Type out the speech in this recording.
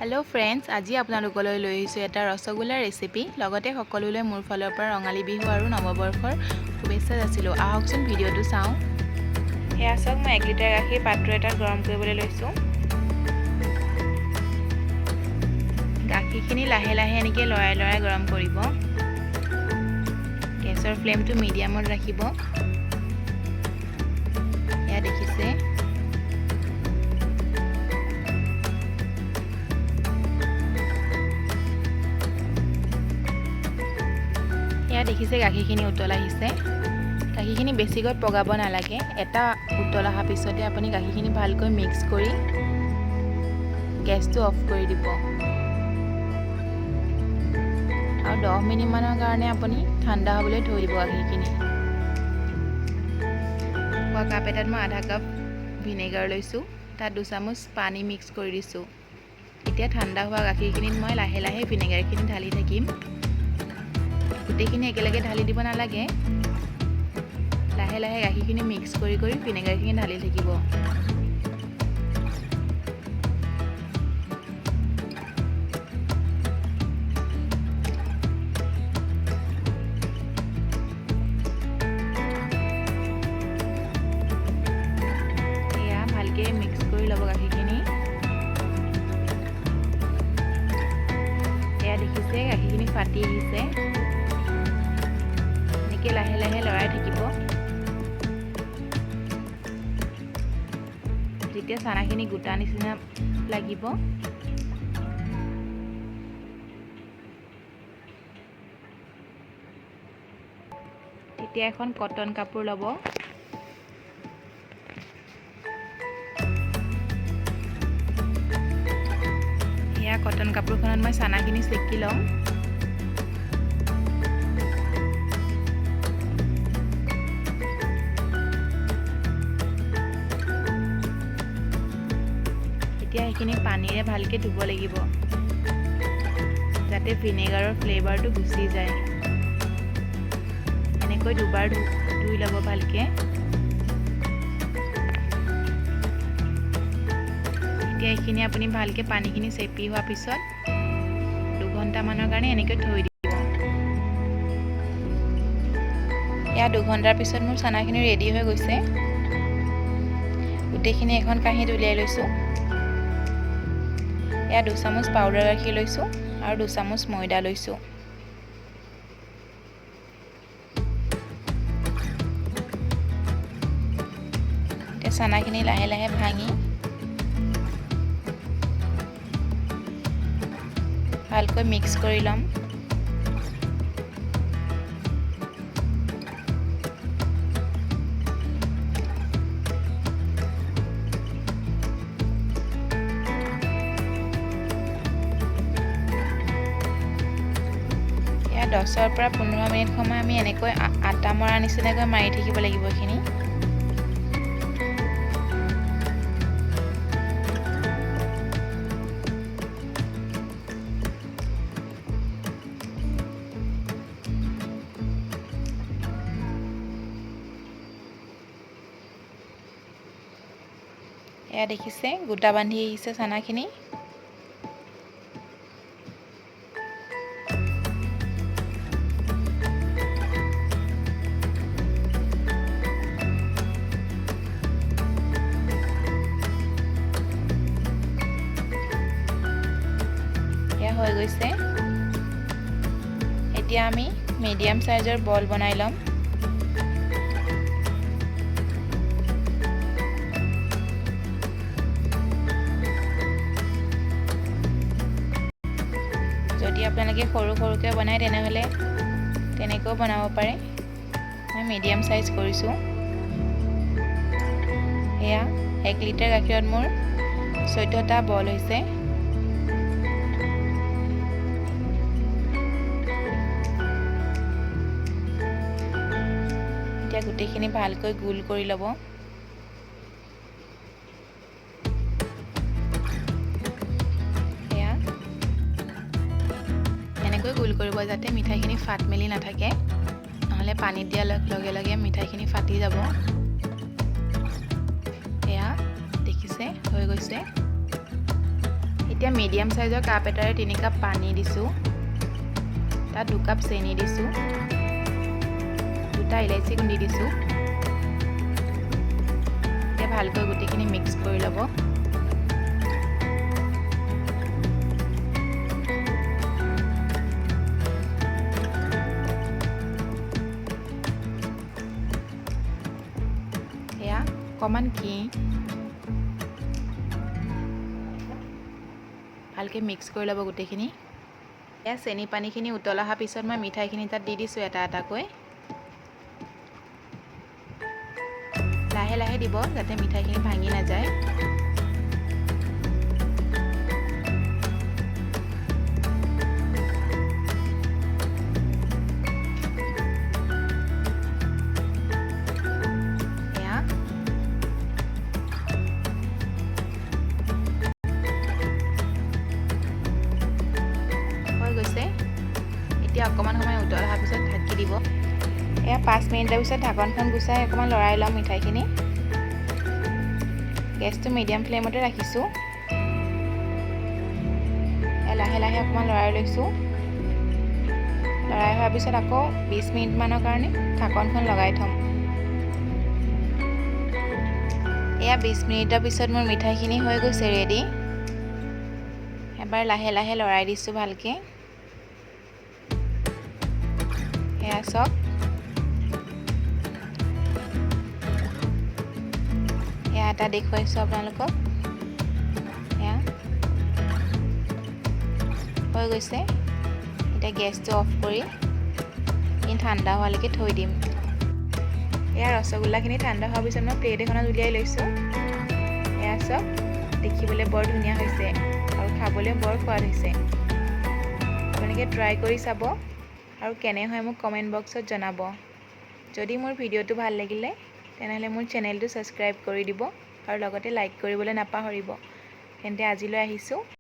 Hello friends, आज आपनालोकলৈ লৈ আহিছো এটা ৰসগোল্লাৰ ৰেচিপি। লগতে সকলোলৈ মোৰ ফালৰ পৰা ৰঙালী বিহু আৰু নৱবৰ্ষৰ শুভেচ্ছা যাচিলো। আহকচোন ভিডিওটো চাওঁ। হেয়া চাওক, মই 1 লিটাৰ গাখীৰ পাত্ৰ এটাত গৰম কৰিবলৈ লৈছো। গাখীৰখিনি লাহে লাহে এনেকৈ লৰাই লৰাই গৰম কৰিব। গেছৰ ফ্লেমটো মিডিয়ামত ৰাখিব। এয়া দেখিছে, দেখিছে গাখীৰখিনি উতল আহিছে। গাখীৰখিনি বেছিকৈ পগাব নালাগে। এটা উতল অহাৰ পিছতে আপুনি গাখীৰখিনি ভালকৈ মিক্স কৰি গেছটো অফ কৰি দিব আৰু 10 মিনিট মানৰ কাৰণে আপুনি ঠাণ্ডা হ'বলৈ থৈ দিব গাখীৰখিনি। কাপ এটাত মই আধা কাপ ভিনেগাৰ লৈছোঁ, তাত 2 চামুচ পানী মিক্স কৰি দিছোঁ। এতিয়া ঠাণ্ডা হোৱা গাখীৰখিনিত মই লাহে লাহে ভিনেগাৰখিনি ঢালি থাকিম। গোটেইখিনি একেলগে ঢালি দিব নালাগে, লাহে লাহে গাখীৰখিনি মিক্স কৰি কৰি ভিনেগাৰখিনি ঢালি থাকিব। এয়া ভালকে মিক্স কৰি ল'ব গাখীৰখিনি। এয়া দেখিছে গাখীৰখিনি ফাটি আহিছে। লাহে লাহে লৰাই থাকিব। যেতিয়া চানাখিনি গোটা নিচিনা লাগিব, তেতিয়া এখন কটন কাপোৰ ল'ব। এয়া কটন কাপোৰখনত মই চানাখিনি চেকি ল'ম। এইখিনি পানীৰে ভালকৈ ধুব লাগিব, যাতে ভিনেগাৰৰ ফ্লেভাৰটো গুচি যায়। এনেকৈ দুবাৰ ধুই ল'ব ভালকৈ। এতিয়া এইখিনি আপুনি ভালকৈ পানীখিনি চেপি হোৱাৰ পিছত 2 ঘণ্টামানৰ কাৰণে এনেকৈ থৈ দিব। এয়া 2 ঘণ্টাৰ পিছত মোৰ চানাখিনি ৰেডি হৈ গৈছে। গোটেইখিনি এখন কাঁহীত উলিয়াই লৈছোঁ। এয়া 2 চামুচ পাউডাৰ গাখীৰ লৈছোঁ আৰু 2 চামুচ ময়দা লৈছোঁ। এতিয়া চানাখিনি লাহে লাহে ভাঙি ভালকৈ মিক্স কৰি ল'ম। এয়া 10 পৰা 15 মিনিট সময় আমি এনেকৈ আটা মৰা নিচিনাকৈ মাৰি থাকিব লাগিব এইখিনি। এয়া দেখিছে গোটা বান্ধি আহিছে চানাখিনি। হৈ গৈছে। এতিয়া আমি মিডিয়াম সাইজৰ বল বনাই ল'ম। যদি আপোনালোকে সৰু সৰুকৈ বনায় তেনেহ'লে তেনেকৈও বনাব পাৰে। মই মিডিয়াম সাইজ কৰিছোঁ। এয়া 1 লিটাৰ গাখীৰত মোৰ 14টা বল হৈছে। এতিয়া গোটেইখিনি ভালকৈ গোল কৰি ল'ব। এয়া এনেকৈ গোল কৰিব যাতে মিঠাইখিনি ফাট মেলি নাথাকে, নহ'লে পানীত দিয়াৰ লগে লগে মিঠাইখিনি ফাটি যাব। এয়া দেখিছে হৈ গৈছে। এতিয়া মিডিয়াম সাইজৰ কাপ এটাৰে 3 কাপ পানী দিছো তাত 2 কাপ চেনি দিছো 2টা ইলাইচি গুঁডি দিছো এতিয়া ভালকৈ গুটিখিনি মিক্স কৰি লব এয়া কমান কি ভালকৈ মিক্স কৰি লব গুটিখিনি এয়া চেনি পানীখিনি উতল অহাৰ পিছত মই মিঠাইখিনি তাত দি দিছো এটা এটাকৈ লাহে লাহে দিব যাতে মিঠাইখিনি ভাঙি না যায় এয়া হৈ গৈছে এতিয়া অকমান সময় উতল অহাৰ পিছত ঢাকি দিব এয়া 5 মিনিটৰ পিছত ঢাকনখন গুচাই অকমান লৰাই লম মিঠাইখিনি গেছটো মিডিয়াম ফ্লেমতে ৰাখিছো লাহে লাহে অকমান লৰাই লৈছো লৰাই হোৱাৰ পিছত আকৌ 20 মিনিট মানৰ কাৰণে ঢাকনখন লগাই থম এয়া 20 মিনিটৰ পিছত মোৰ মিঠাইখিনি হৈ গৈছে ৰেডি এবাৰ লাহে লাহে লৰাই দিছো ভালকে এয়া সব এয়া এটা দেখুৱাইছো আপোনালোকক এয়া হৈ গৈছে এতিয়া গেছটো অফ কৰি ঠাণ্ডা হোৱালৈকে থৈ দিম এয়া ৰসগোল্লাখিনি ঠাণ্ডা হোৱাৰ পিছত মই প্লেট এখনত উলিয়াই লৈছো এয়া সব দেখিবলৈ বৰ ধুনীয়া হৈছে আৰু খাবলৈ বৰ সোৱাদ হৈছে আপোনালোকে ট্ৰাই কৰি চাব আৰু কেনে হয় মোক কমেন্ট বক্সত জনাব যদি মোৰ ভিডিওটো ভাল লাগিলে তেনেহলে মোৰ চেনেলটো সাবস্ক্ৰাইব কৰি দিব আৰু লগতে লাইক কৰিবলৈ নাপাহৰিব তেন্তে আজিলৈ আহিছো